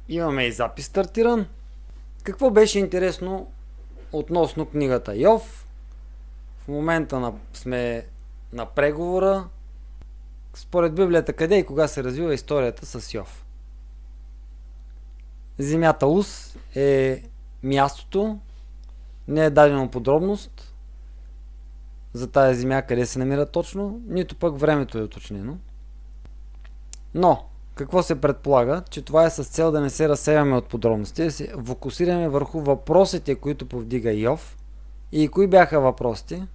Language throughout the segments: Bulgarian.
Имаме и запис стартиран. Какво беше интересно относно книгата Йов? В момента сме на преговора. Според Библията, къде и кога се развива историята с Йов? Земята Уз е мястото, не е дадено подробност за тая земя, къде се намира точно, нито пък времето е уточнено. Но, какво се предполага? Че това е с цел да не се разсеяме от подробности, да се фокусираме върху въпросите, които повдига Йов. И кои бяха въпросите?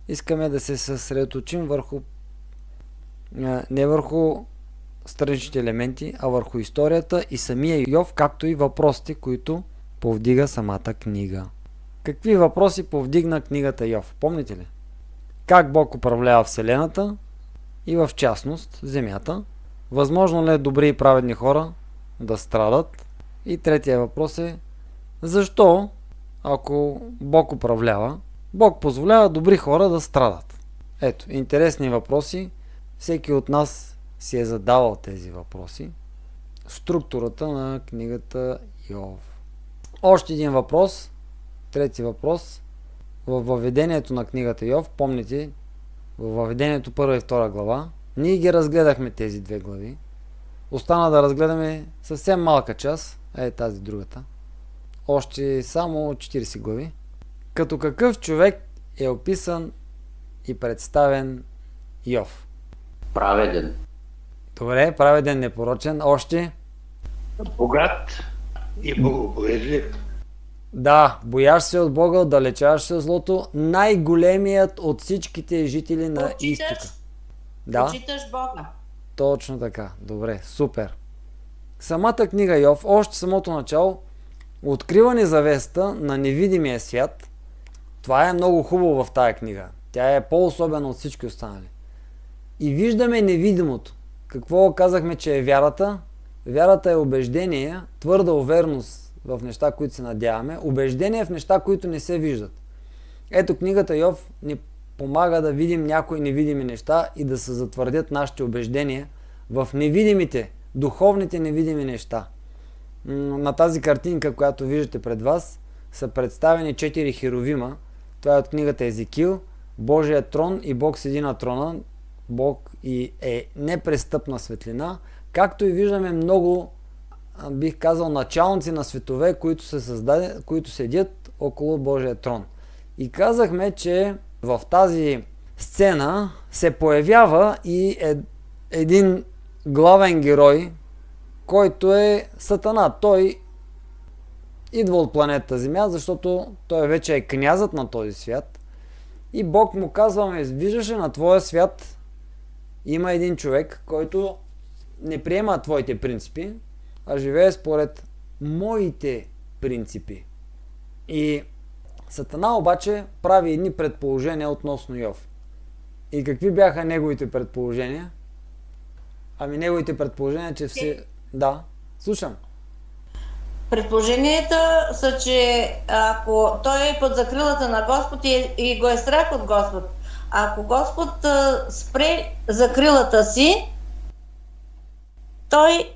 Искаме да се съсредоточим върху не върху страничните елементи, а върху историята и самия Йов, както и въпросите, които повдига самата книга. Какви въпроси повдигна книгата Йов? Помните ли? Как Бог управлява Вселената и в частност Земята? Възможно ли е добри и праведни хора да страдат? И третия въпрос е: защо, ако Бог управлява, Бог позволява добри хора да страдат? Ето, интересни въпроси. Всеки от нас си е задавал тези въпроси. Структурата на книгата Йов. Още един въпрос. Трети въпрос. Във въведението на книгата Йов, помните, във въведението 1 и 2 глава, ние ги разгледахме тези две глави. Остана да разгледаме съвсем малка част, тази другата. Още само 40 глави. Като какъв човек е описан и представен Йов? Праведен. Добре, праведен, непорочен. Още? Богат и богобоязлив. Да, бояш се от Бога, отдалечаваш се от злото. Най-големият от всичките жители на изтока. Да, Почиташ Бога. точно така. Добре, супер. Самата книга Йов, още самото начало, открива ни завеста на невидимия свят. Това е много хубаво в тая книга. Тя е по-особена от всички останали. И виждаме невидимото. Какво казахме, че е вярата? Вярата е убеждение, твърда увереност в неща, които се надяваме, убеждение в неща, които не се виждат. Ето, книгата Йов ни помага да видим някои невидими неща и да се затвърдят нашите убеждения в невидимите, духовните невидими неща. На тази картинка, която виждате пред вас, са представени 4 херовима. Това е от книгата Езекил. Божият трон и Бог седи на трона. Бог и е непрестъпна светлина. Както и виждаме много, бих казал, началници на светове, които седят около Божия трон. И казахме, че в тази сцена се появява и един главен герой, който е Сатана. Той идва от планета Земя, защото той вече е князът на този свят. И Бог му казва: виждаш ли, на твоя свят има един човек, който не приема твоите принципи, а живее според моите принципи. И Сатана обаче прави едни предположения относно Йов. И какви бяха неговите предположения? Ами неговите предположения, че все... Да, слушам. Предположенията са, че ако той е под закрилата на Господ и го е страх от Господ, ако Господ спре закрилата си, той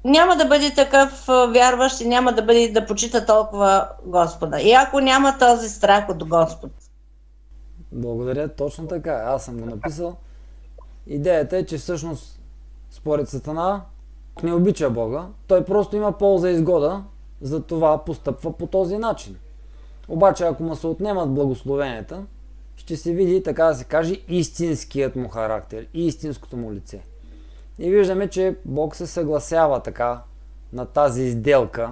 няма да бъде такъв вярващ и няма да почита толкова Господа. И ако няма този страх от Господ. Благодаря, точно така. Аз съм го написал. Идеята е, че всъщност според Сатана не обича Бога. Той просто има полза и изгода, затова постъпва по този начин. Обаче, ако му се отнемат благословенията, ще се види, така да се каже, истинският му характер, истинското му лице. И виждаме, че Бог се съгласява така на тази сделка,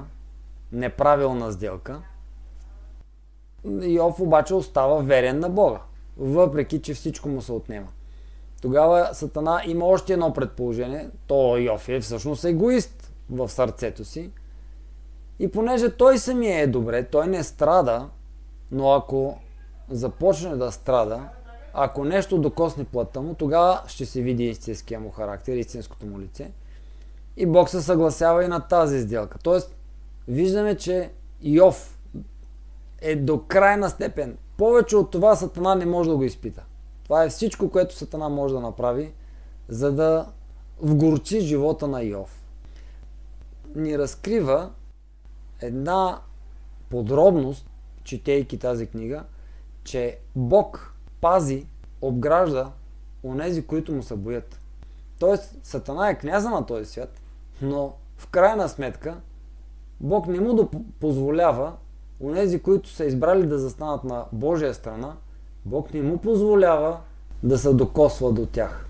неправилна сделка. Йов обаче остава верен на Бога, въпреки че всичко му се отнема. Тогава Сатана има още едно предположение. То Йов е всъщност егоист в сърцето си. И понеже той самия е добре, той не страда, но ако започне да страда, ако нещо докосне плътта му, тогава ще се види истинския му характер, истинското му лице. И Бог се съгласява и на тази сделка. Тоест, виждаме, че Йов е до крайна степен. Повече от това Сатана не може да го изпита. Това е всичко, което Сатана може да направи, за да вгорчи живота на Йов. ни разкрива една подробност, четейки тази книга, че Бог пази, обгражда онези, които му се боят. Тоест, Сатана е княза на този свят, но в крайна сметка Бог не му позволява онези, които са избрали да застанат на Божия страна, Бог не му позволява да се докосва до тях.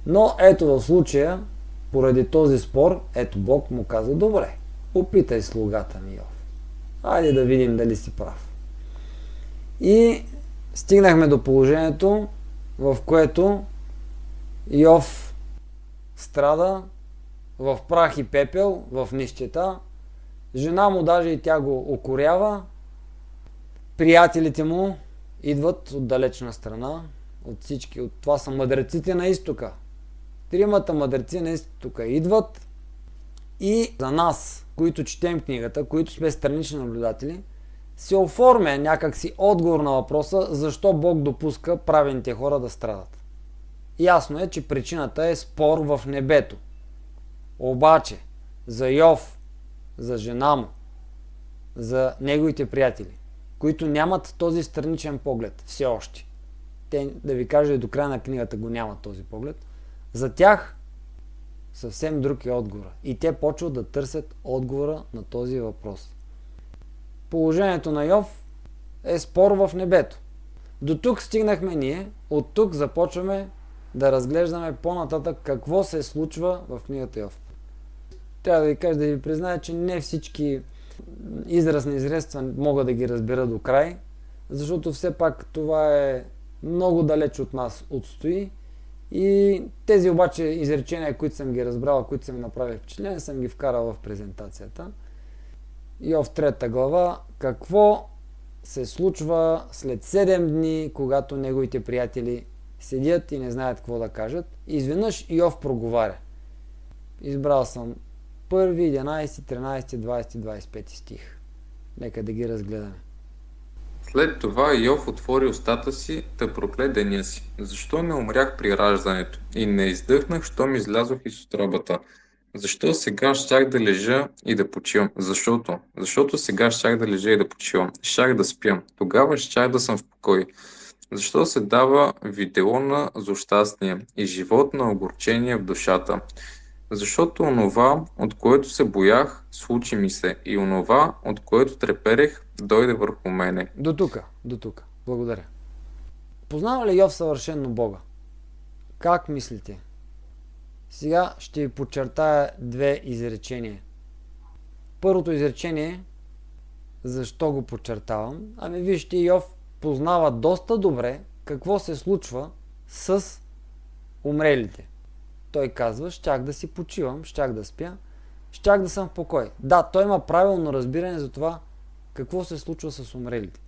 Но ето в случая, поради този спор, ето Бог му каза: добре, опитай слугата ми Йов. Хайде да видим дали си прав. И стигнахме до положението, в което Йов страда в прах и пепел, в нищета. Жена му даже и тя го укорява. Приятелите му идват от далечна страна, от всички. Това са мъдреците на изтока. Тримата мъдреци на изтока идват и за нас, които четем книгата, които сме странични наблюдатели, се оформя някакси отговор на въпроса защо Бог допуска праведните хора да страдат. Ясно е, че причината е спор в небето. Обаче за Йов, за жена му, за неговите приятели, които нямат този страничен поглед все още. Те, да ви кажа, до края на книгата го нямат този поглед. За тях съвсем друг е отговора. И те почват да търсят отговора на този въпрос. Положението на Йов е спор в небето. До тук стигнахме ние, от тук започваме да разглеждаме по-нататък какво се случва в книгата Йов. Трябва да ви кажа, да ви призная, че не всички изразни изредства мога да ги разбера до край, защото все пак това е много далеч от нас отстои и тези обаче изречения, които съм ги разбрал, които са ми направили впечатление, съм ги вкарал в презентацията. Йов 3 глава, какво се случва след 7 дни, когато неговите приятели седят и не знаят какво да кажат. Изведнъж Йов проговаря. Избрал съм 1, 11, 13, 20, 25 стих. Нека да ги разгледаме. След това Йов отвори устата си, да прокле деня си. Защо не умрях при раждането и не издъхнах, щом излязох из утробата? Защо сега щях да лежа и да почивам? Защото сега щях да лежа и да почивам. Щях да спя. Тогава щях да съм в покой. Защо се дава видело на злощастие и живот на огорчение в душата? Защото онова, от което се боях, случи ми се, и онова, от което треперех, дойде върху мене. До тук. Благодаря. Познава ли Йов съвършено Бога? Как мислите? Сега ще ви подчертая 2 изречения. Първото изречение, защо го подчертавам? Ами вижте, Йов познава доста добре какво се случва с умрелите. Той казва: щях да си почивам, щях да спя, щях да съм в покой. Да, той има правилно разбиране за това какво се случва с умрелите.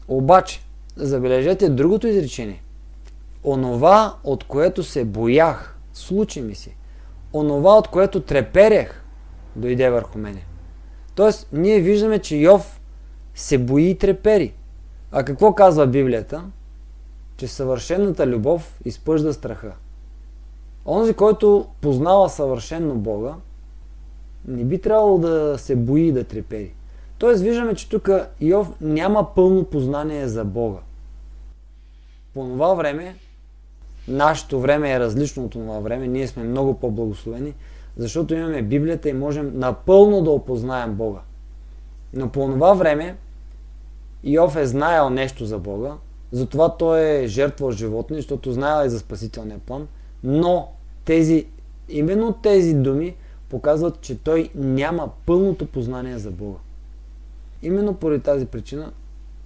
Обаче, забележете другото изречение. Онова, от което се боях, случи ми се. Онова, от което треперех, дойде върху мене. Тоест, ние виждаме, че Йов се бои и трепери. А какво казва Библията? Че съвършената любов изпъжда страха. Онзи, който познава съвършено Бога, не би трябвало да се бои и да трепери. Тоест виждаме, че тук Йов няма пълно познание за Бога. По това време, нашето време е различно от това време, ние сме много по-благословени, защото имаме Библията и можем напълно да опознаем Бога. Но по това време Йов е знаел нещо за Бога, затова той е жертвал животни, защото знаел и за спасителния план, но именно тези думи показват, че той няма пълното познание за Бога. Именно поради тази причина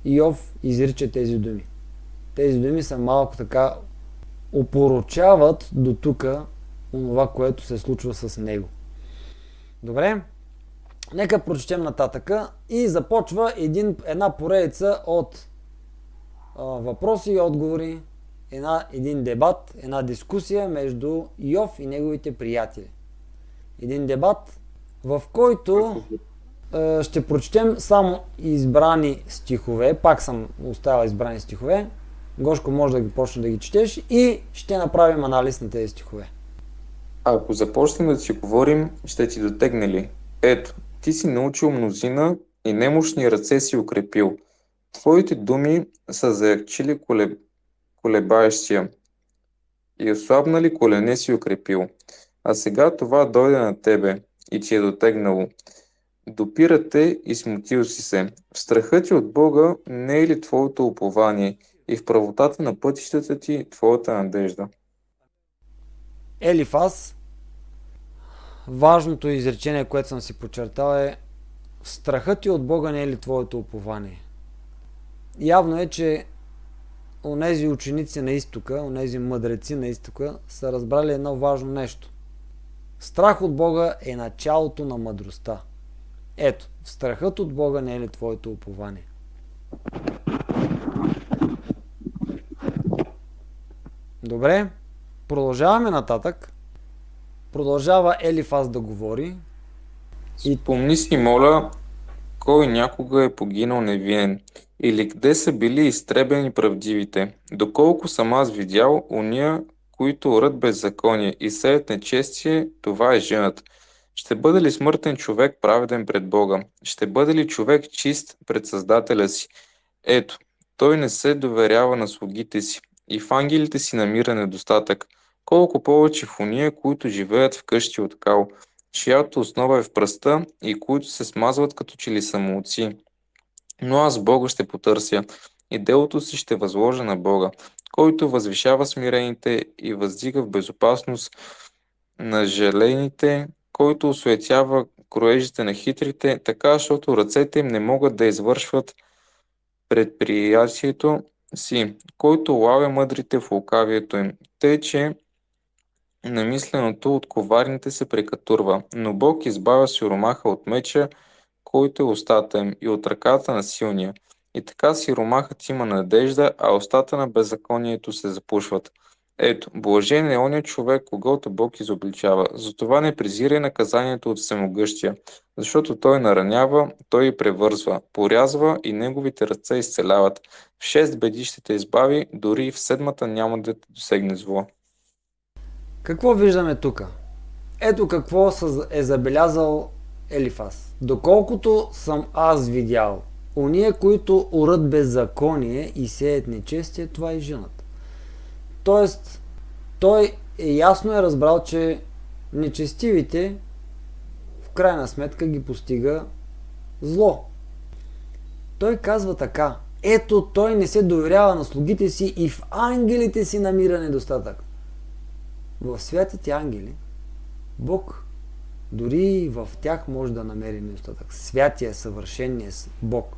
Йов изрича тези думи. Тези думи са малко така опорочават до тук онова, което се случва с него. Добре, нека прочетем нататъка и започва една поредица от въпроси и отговори, един дебат, една дискусия между Йов и неговите приятели. Един дебат, в който ще прочетем само избрани стихове. Пак съм оставил избрани стихове. Гошко, може да ги почне да ги четеш и ще направим анализ на тези стихове. А ако започнем да си говорим, ще ти дотегне ли? Ето, ти си научил мнозина и немощни ръце си укрепил. Твоите думи са заякчили колебаещия и ослабнали колене си укрепил. А сега това дойде на тебе и ти е дотегнало. Допира те и смутил си се. В страха ти от Бога не е ли твоето упование и в правотата на пътищата ти твоята надежда? Елифаз, важното изречение, което съм си подчертал е: страхът ти от Бога не е ли твоето упование? Явно е, че онези ученици на изтока, онези мъдреци на изтока са разбрали едно важно нещо. Страх от Бога е началото на мъдростта. Ето, страхът от Бога не е ли твоето упование? Добре, продължаваме нататък. Продължава Елифаз да говори. Спомни си, моля, кой някога е погинал невинен, или къде са били изтребени правдивите, доколко съм аз видял уния, които орат беззаконие и сеят нечестие, това е женът. Ще бъде ли смъртен човек праведен пред Бога? Ще бъде ли човек чист пред Създателя си? Ето, той не се доверява на слугите си и в ангелите си намира недостатък. Колко повече в уния, които живеят в къщи от кал, чиято основа е в пръста и които се смазват като че ли самоуци. Но аз Бога ще потърся и делото си ще възложа на Бога, който възвишава смирените и въздига в безопасност на желените, който осуетява кроежите на хитрите, така, защото ръцете им не могат да извършват предприятието си, който лавя мъдрите в лукавието им, тъй че намисленото от коварните се прекатурва, но Бог избавя сиромаха от меча, който е устата им, и от ръката на силния. И така сиромахът има надежда, а устата на беззаконието се запушват. Ето, блажен е оня човек, когото Бог изобличава. Затова не презирай наказанието от всемогъщия, защото той наранява, той и превързва, порязва и неговите ръце изцеляват. В 6 беди ще те избави, дори и в 7 няма да те досегне зло. Какво виждаме тук? Ето какво е забелязал Елифаз. Доколкото съм аз видял, уния, които орат беззаконие и сеят нечестие, това е жената. Тоест, той ясно е разбрал, че нечестивите в крайна сметка ги постига зло. Той казва така: ето, той не се доверява на слугите си и в ангелите си намира недостатък. В святите ангели Бог дори в тях може да намери недостатък. Святия, съвършения Бог.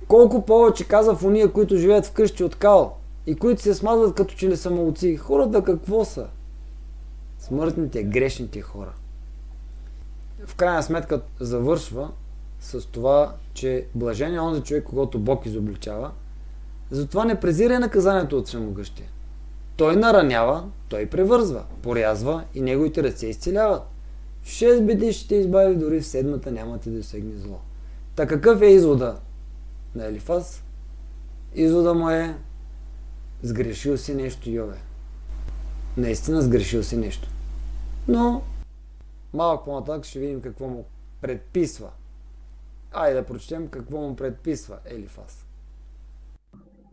Колко повече каза в уния, които живеят в къщи от кал и които се смазват като че ли самоуци. Хората какво са? Смъртните, грешните хора. В крайна сметка завършва с това, че блажен е онзи човек, когато Бог изобличава. Затова не презирай наказанието от всемогъщия. Той наранява, той превързва, порязва и неговите ръце изцеляват. В 6 беди ще те избави, дори в 7 няма да те досегне зло. Та какъв е извода на Елифаз? Извода му е: сгрешил си нещо, Йове. Наистина сгрешил си нещо. Но малко по-нататък ще видим какво му предписва. Айде да прочетем какво му предписва Елифаз.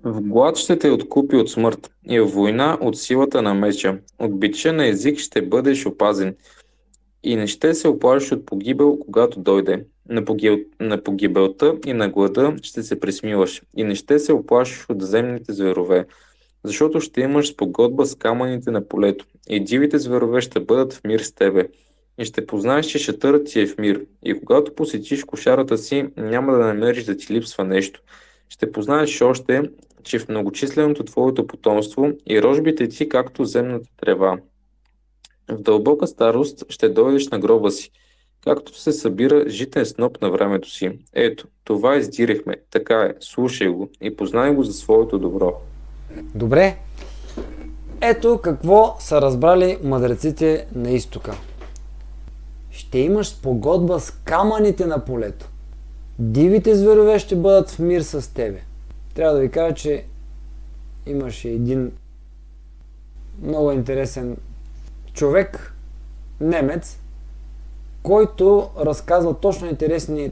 В глад ще те откупи от смърт и в война от силата на меча. От бича на език ще бъдеш опазен и не ще се оплашиш от погибел, когато дойде. На погибелта и на глада ще се присмиваш и не ще се оплашиш от земните зверове, защото ще имаш спогодба с камъните на полето и дивите зверове ще бъдат в мир с тебе. И ще познаеш, че шатърът ти е в мир и когато посетиш кошарата си, няма да намериш да ти липсва нещо. Ще познаеш още, че в многочисленото твоето потомство и рожбите ти както земната трева. В дълбока старост ще дойдеш на гроба си, както се събира житен сноп на времето си. Ето, това издирехме, така е, слушай го и познай го за своето добро. Добре, ето какво са разбрали мъдреците на изтока. Ще имаш спогодба с камъните на полето. Дивите зверове ще бъдат в мир с тебе. Трябва да ви кажа, че имаше един много интересен човек, немец, който разказва точно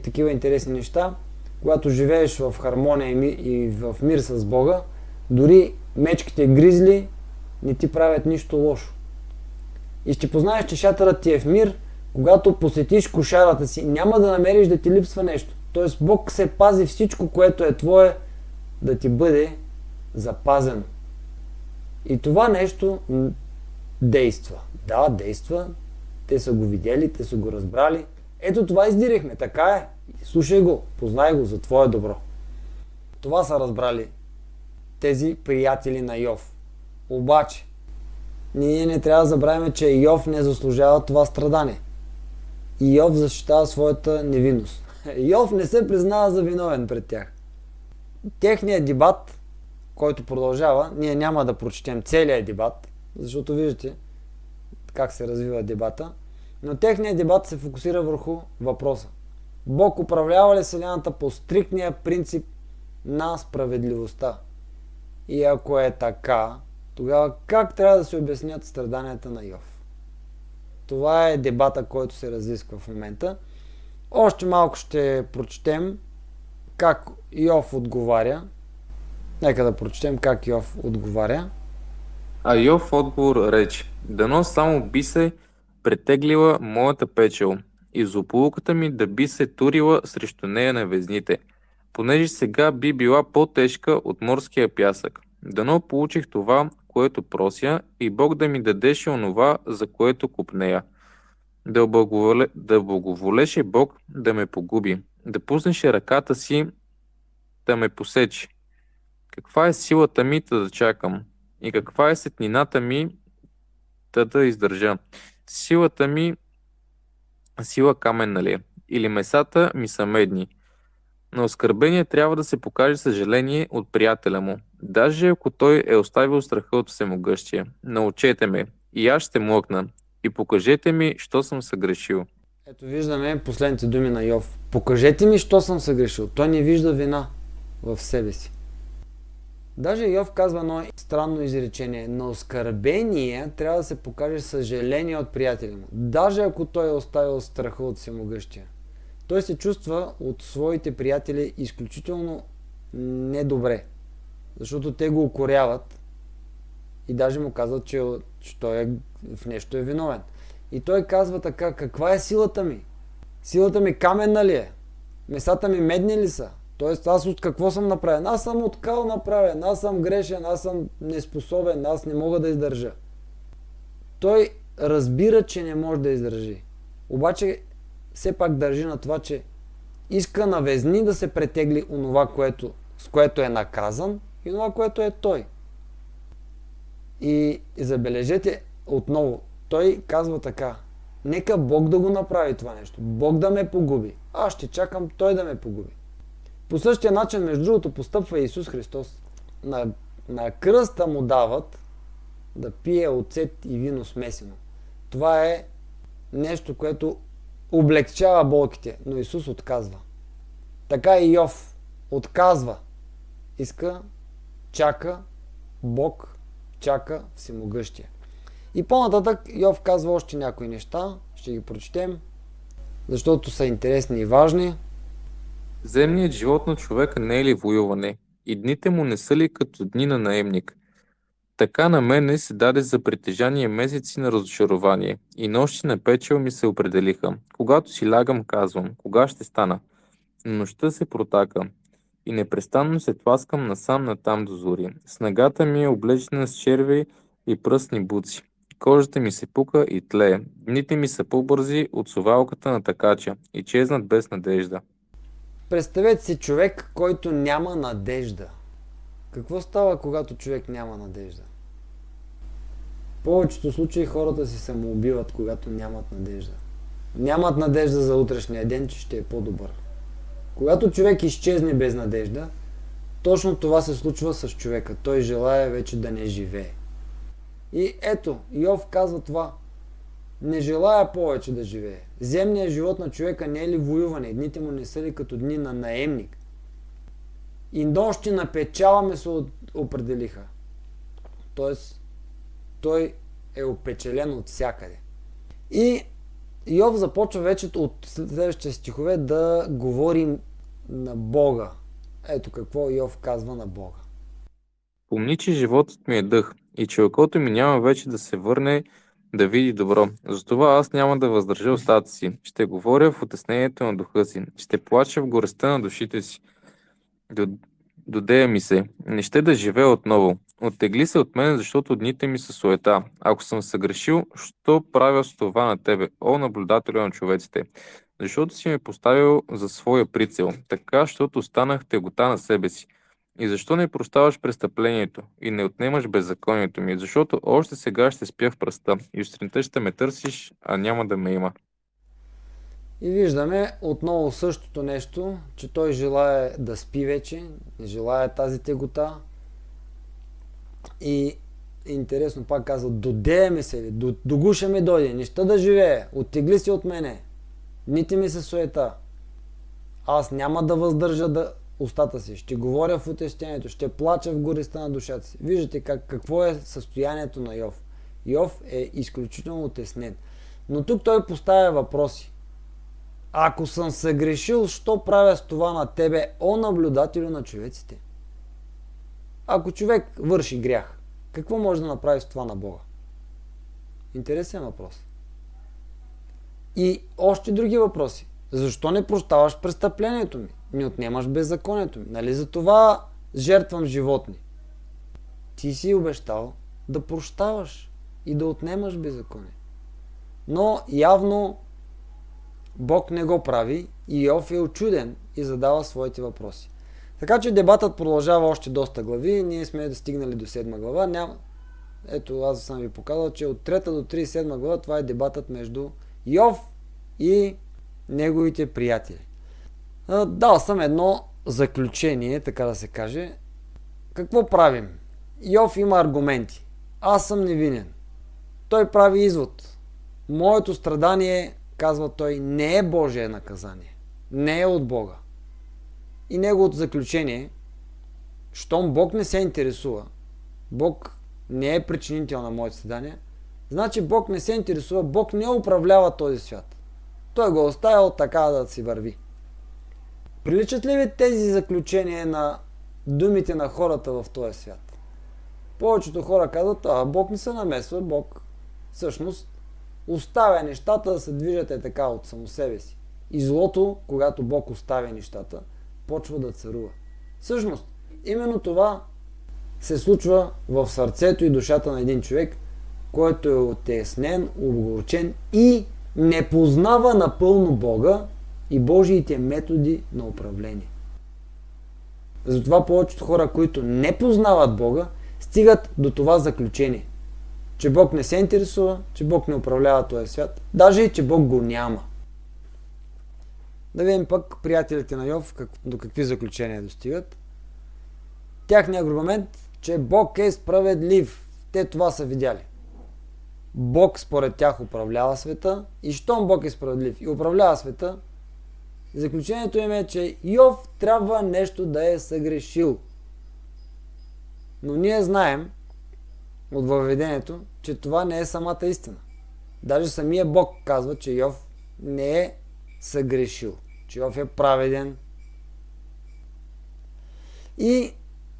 такива интересни неща, когато живееш в хармония и в мир с Бога, дори мечките гризли не ти правят нищо лошо. И ще познаеш, че шатърът ти е в мир, когато посетиш кошарата си, няма да намериш да ти липсва нещо. Тоест Бог се пази всичко, което е твое, да ти бъде запазено. И това нещо действа. Да, действа. Те са го видели, те са го разбрали. Ето това издирихме, така е. Слушай го, познай го за твое добро. Това са разбрали тези приятели на Йов. Обаче, ние не трябва да забравяме, че Йов не заслужава това страдание. И Йов защитава своята невинност. Йов не се признава за виновен пред тях. Техният дебат, който продължава, ние няма да прочетем целият дебат, защото виждате как се развива дебата, но техният дебат се фокусира върху въпроса: Бог управлява ли Вселената по стриктния принцип на справедливостта? И ако е така, тогава как трябва да се обяснят страданията на Йов? Това е дебата, който се разисква в момента. Още малко ще прочетем как Йов отговаря. Нека да прочетем как Йов отговаря. А Йов в отговор рече: дано само би се претеглила моята печел и злополуката ми да би се турила срещу нея на везните, понеже сега би била по-тежка от морския пясък. Дано получих това, което прося, и Бог да ми дадеше онова, за което купнея. Да благоволеше Бог да ме погуби, да пуснеше ръката си да ме посече. Каква е силата ми да чакам? И каква е сетнината ми да издържа? Силата ми сила каменна ли е? Или месата ми са медни? На оскърбение трябва да се покаже съжаление от приятеля му, даже ако той е оставил страха от всемогъщия. Научете ме, и аз ще млъкна, и покажете ми, що съм съгрешил. Ето виждаме последните думи на Йов. Покажете ми, що съм съгрешил. Той не вижда вина в себе си. Даже Йов казва едно странно изречение. На оскърбение трябва да се покаже съжаление от приятеля му, даже ако той е оставил страха от всемогъщия. Той се чувства от своите приятели изключително недобре, защото те го укоряват и даже му казват, че той в нещо е виновен. И той казва така: каква е силата ми? Силата ми каменна ли е? Месата ми медни ли са? Тоест аз от какво съм направен? Аз съм от кал направен, аз съм грешен, аз съм неспособен, аз не мога да издържа. Той разбира, че не може да издържи. Обаче все пак държи на това, че иска на везни да се претегли онова, с което е наказан, и онова, което е той. И забележете отново, той казва така: нека Бог да го направи това нещо, Бог да ме погуби, аз ще чакам той да ме погуби. По същия начин, между другото, постъпва Исус Христос. На кръста му дават да пие оцет и вино смесено. Това е нещо, което облегчава болките, но Исус отказва. Така и Йов отказва. Иска, чака Бог, чака всемогъщия. И по-нататък Йов казва още някои неща, ще ги прочетем, защото са интересни и важни. Земният живот на човека не е ли воюване? И дните му не са ли като дни на наемник? Така на мене се даде за притежание месеци на разочарование, и нощи на печел ми се определиха. Когато си лягам, казвам: кога ще стана? Но нощта се протака и непрестанно се тласкам насам-натам до зори. Снагата ми е облечена с червей и пръстни буци. Кожата ми се пука и тлее. Дните ми са по-бързи от совалката на такача и чезнат без надежда. Представете си човек, който няма надежда. Какво става, когато човек няма надежда? В повечето случаи хората се самоубиват, когато нямат надежда. Нямат надежда за утрешния ден, че ще е по-добър. Когато човек изчезне без надежда, точно това се случва с човека. Той желае вече да не живее. И ето, Йов казва това: не желая повече да живее. Земният живот на човека не е ли воюване? Дните му не са ли като дни на наемник? И нощи на печала ме се определиха. Тоест, той е опечелен от всякъде. И Йов започва вече от следващите стихове да говори на Бога. Ето какво Йов казва на Бога. Помни, че животът ми е дъх и че окото ми няма вече да се върне да види добро. Затова аз няма да въздържа устата си. Ще говоря в утеснението на духа си. Ще плача в горестта на душите си. Додея ми се. Не ще да живея отново. Оттегли се от мен, защото дните ми са суета. Ако съм съгрешил, що правя с това на тебе, о наблюдателю на човеците? Защото си ме поставил за своя прицел, така, защото станах тегота на себе си. И защо не прощаваш престъплението и не отнемаш беззаконието ми? Защото още сега ще спя в пръста и сутринта ще ме търсиш, а няма да ме има. И виждаме отново същото нещо, че той желае да спи вече, не желае тази тегота. И интересно пак казва, додееме се, до гуша ми дойде, неща да живее, оттегли се от мене, нити ми се суета. Аз няма да въздържа устата си, ще говоря в утешението, ще плача в горестта на душата си. Виждате какво е състоянието на Йов. Йов е изключително утеснен. Но тук той поставя въпроси. Ако съм съгрешил, що правя с това на тебе, о наблюдателю на човеците? Ако човек върши грях, какво може да направи с това на Бога? Интересен въпрос. И още други въпроси. Защо не прощаваш престъплението ми? Не отнемаш беззаконието ми? Нали за това жертвам животни? Ти си обещал да прощаваш и да отнемаш беззаконие. Но явно Бог не го прави и Йов е очуден и задава своите въпроси. Така че дебатът продължава още доста глави. Ние сме стигнали до 7 глава. Ето, аз съм ви показал, че от 3 до 37 глава това е дебатът между Йов и неговите приятели. Дал съм едно заключение, така да се каже. Какво правим? Йов има аргументи. Аз съм невинен. Той прави извод. Моето страдание, казва той, не е Божие наказание. Не е от Бога. И неговото заключение, щом Бог не се интересува, Бог не е причинител на моите страдания, значи Бог не се интересува, Бог не управлява този свят. Той го оставил така да си върви. Приличат ли ви тези заключения на думите на хората в този свят? Повечето хора казват, Бог не се намесва, Бог всъщност оставя нещата да се движат така от само себе си. И злото, когато Бог оставя нещата, почва да царува. Всъщност, именно това се случва в сърцето и душата на един човек, който е отеснен, огорчен и не познава напълно Бога и Божиите методи на управление. Затова повечето хора, които не познават Бога, стигат до това заключение, че Бог не се интересува, че Бог не управлява този свят, даже и че Бог го няма. Да видим пък приятелите на Йов до какви заключения достигат. Тяхният аргумент, че Бог е справедлив. Те това са видяли. Бог според тях управлява света и щом Бог е справедлив и управлява света, заключението им е, че Йов трябва нещо да е съгрешил. Но ние знаем от въведението, че това не е самата истина. Даже самия Бог казва, че Йов не е съгрешил, че Йов е праведен. И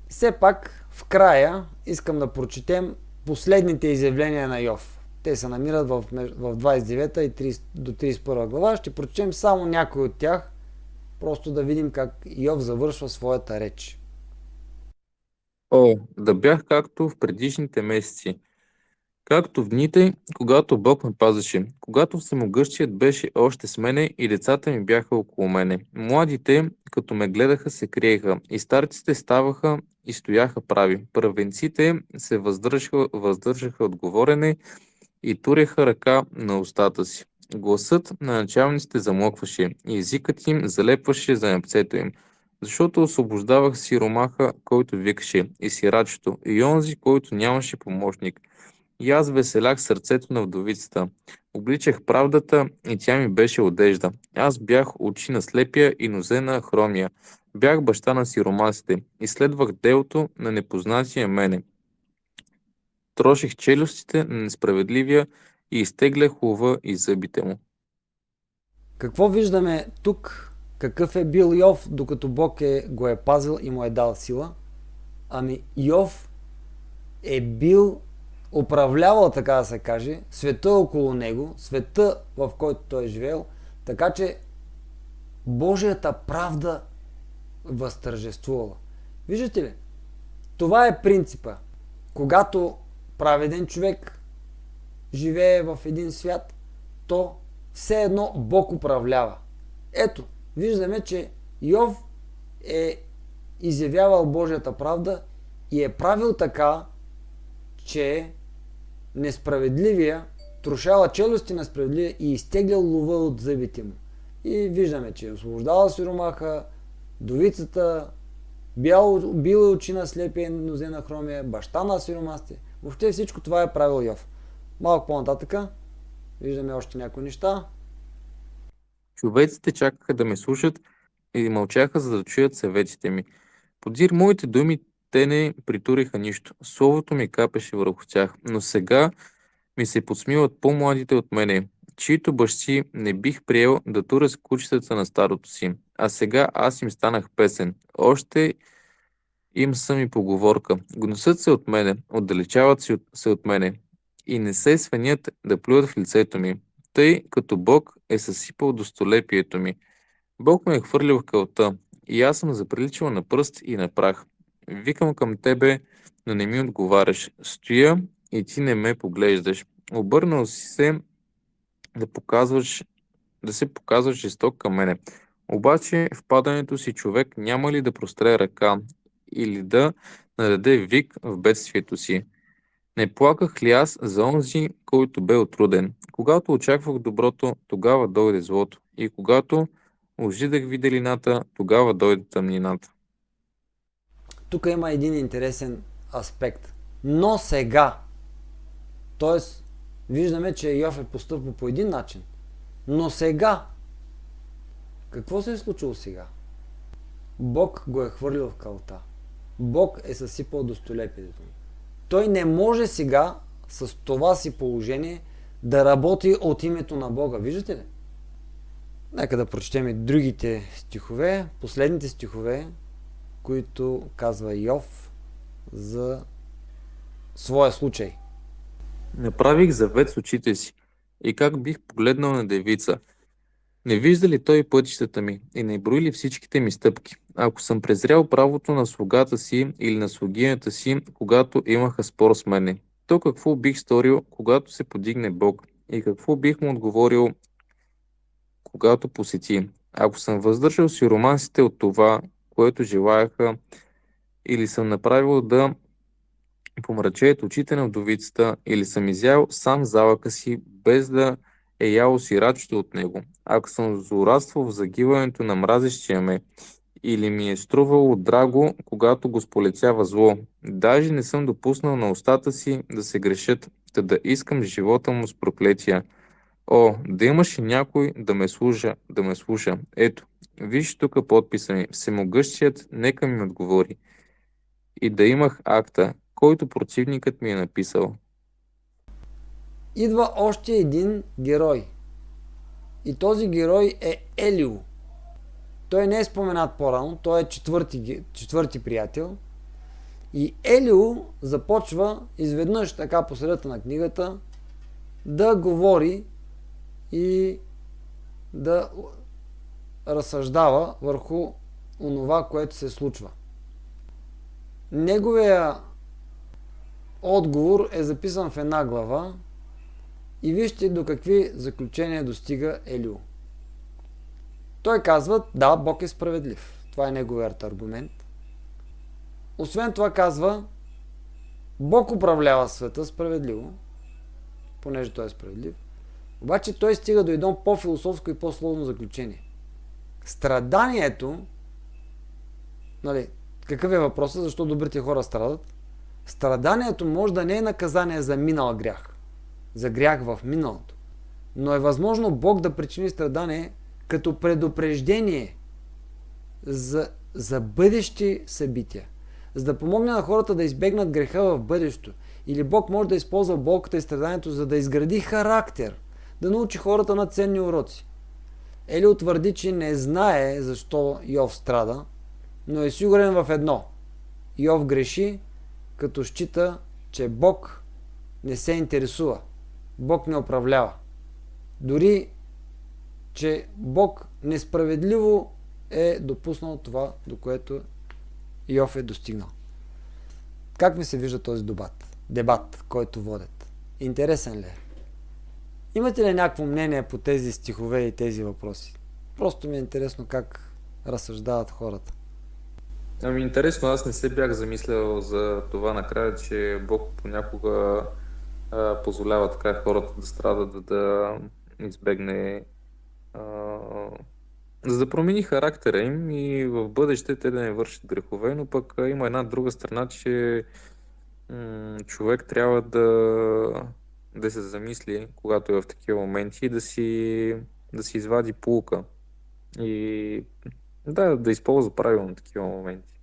все пак в края искам да прочетем последните изявления на Йов. Те се намират в 29 и 30, до 31 глава. Ще прочетем само някой от тях, просто да видим как Йов завършва своята реч. О, да бях както в предишните месеци, както в дните, когато Бог ме пазеше, когато всемогъщият беше още с мене и децата ми бяха около мене. Младите, като ме гледаха, се криеха, и старците ставаха и стояха прави. Първенците се въздържаха от говорене и туреха ръка на устата си. Гласът на началниците замлъкваше и езикът им залепваше за непцето им. Защото освобождавах сиромаха, който викаше, и сирачето, и онзи, който нямаше помощник. И аз веселях сърцето на вдовицата. Обличах правдата и тя ми беше одежда. Аз бях очи на слепия и нозе на хромия. Бях баща на сиромасите. Изследвах делото на непознатия мене. Троших челюстите на несправедливия и изтеглях лова и зъбите му. Какво виждаме тук? Какъв е бил Йов, докато Бог го е пазил и му е дал сила? Ами Йов е бил управлявал, така да се каже, света около него, света, в който той е живеел, така че Божията правда възтържествувала. Виждате ли? Това е принципа. Когато праведен човек живее в един свят, то все едно Бог управлява. Ето, виждаме, че Йов е изявявал Божията правда и е правил така, че несправедливия трошава челюсти на справедливия и изтеглял лова от зъбите му. И виждаме, че е освобождавал сиромаха, довицата, бил очи на слепия, нозе на хромия, баща на сиромасти. Въобще всичко това е правил Йов. Малко по-нататъка виждаме още някои неща. Човеците чакаха да ме слушат и мълчаха, за да чуят съветите ми. Подир моите думи те не притуриха нищо. Словото ми капеше върху тях, но сега ми се подсмиват по-младите от мене, чието бащи не бих приел да туря с кучетата на старото си. А сега аз им станах песен. Още им съм и поговорка. Гносят се от мене, отдалечават се от мене и не се свенят да плюят в лицето ми, тъй като Бог е съсипал достолепието ми. Бог ме е хвърлил в кълта и аз съм заприличал на пръст и на прах. Викам към тебе, но не ми отговаряш. Стоя и ти не ме поглеждаш. Обърнал си се да се показваш жесток към мене. Обаче в падането си човек няма ли да простре ръка или да нададе вик в бедствието си? Не плаках ли аз за онзи, който бе отруден? Когато очаквах доброто, тогава дойде злото. И когато ожидах виделината, тогава дойде тъмнината. Тук има един интересен аспект. Но сега, т.е. виждаме, че Йов е постъпил по един начин. Но сега, какво се е случило сега? Бог го е хвърлил в калта. Бог е съсипал достолепието му. Той не може сега с това си положение да работи от името на Бога. Виждате ли? Нека да прочетем и другите стихове, последните стихове, които казва Йов за своя случай. Направих завет с очите си и как бих погледнал на девица. Не вижда ли той пътищата ми и не брои ли всичките ми стъпки? Ако съм презрял правото на слугата си или на слугинята си, когато имаха спор с мене, то какво бих сторил, когато се подигне Бог? И какво бих му отговорил, когато посети? Ако съм въздържал сиромасите от това, което желаяха, или съм направил да помрачеят очите на вдовицата, или съм изял сам залъка си, без да е яло сирачето от него. Ако съм злорадствал в загиването на мразещия ме, или ми е струвало драго, когато го сполетява зло, даже не съм допуснал на устата си да се грешат, да искам живота му с проклетия. О, да имаше някой да ме слуша. Ето, виж тук подписа ми. Всемогъщият нека ми отговори. И да имах акта, който противникът ми е написал. Идва още един герой. И този герой е Елиу. Той не е споменат по-рано, той е четвърти приятел. И Елиу започва изведнъж така по средата на книгата да говори и да разсъждава върху онова, което се случва. Неговия отговор е записан в една глава и вижте до какви заключения достига Елиу. Той казва, да, Бог е справедлив. Това е неговият аргумент. Освен това казва, Бог управлява света справедливо, понеже той е справедлив. Обаче той стига до едно по-философско и по-сложно заключение. Страданието, какъв е въпросът, защо добрите хора страдат? Страданието може да не е наказание за минал грях, за грях в миналото, но е възможно Бог да причини страдание като предупреждение за бъдещи събития, за да помогне на хората да избегнат греха в бъдещето Или Бог може да използва болката и страданието, за да изгради характер, да научи хората на ценни уроци. Елио твърди, че не знае защо Йов страда, но е сигурен в едно. Йов греши, като счита, че Бог не се интересува. Бог не управлява. Дори, че Бог несправедливо е допуснал това, до което Йов е достигнал. Как ви се вижда този дебат, който водят? Интересен ли е? Имате ли някакво мнение по тези стихове и тези въпроси? Просто ми е интересно как разсъждават хората. Ами интересно, аз не се бях замислял за това накрая, че Бог понякога позволява така хората да страдат, да избегне, за да промени характера им и в бъдеще те да не вършат грехове, но пък има една друга страна, че човек трябва да се замисли, когато е в такива моменти, да си извади поука и да използва правилно такива моменти.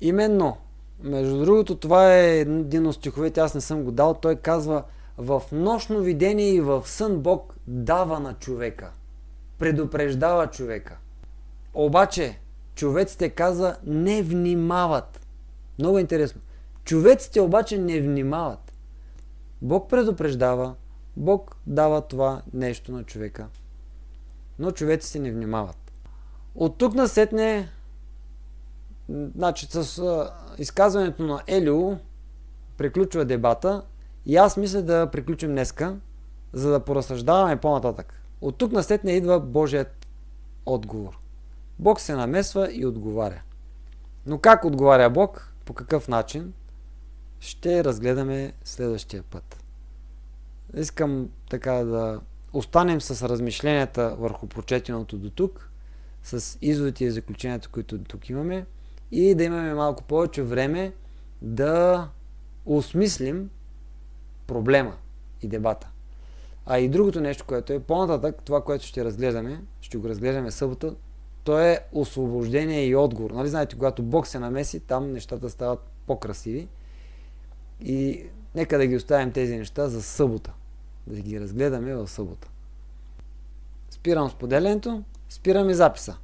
Именно. Между другото, това е един от стиховете, аз не съм го дал. Той казва: в нощно видение и в сън Бог дава на човека. Предупреждава човека. Обаче, човеците, каза, не внимават. Много интересно. Човеците обаче не внимават. Бог предупреждава, Бог дава това нещо на човека. Но човеците не внимават. От тук насетне, значи с изказването на Елио приключва дебата и аз мисля да приключим днеска, за да поразсъждаваме по-нататък. От тук насетне идва Божият отговор. Бог се намесва и отговаря. Но как отговаря Бог, по какъв начин, ще разгледаме следващия път. Искам така да останем с размишленията върху прочетеното до тук, с изводите и заключенията, които тук имаме, и да имаме малко повече време да осмислим проблема и дебата. А и другото нещо, което е по-нататък, това, което ще го разглеждаме събота, то е освобождение и отговор. Нали знаете, когато Бог се намеси, там нещата стават по-красиви. И нека да ги оставим тези неща за събота. Да ги разгледаме в събота. Спирам споделянето, спирам и записа.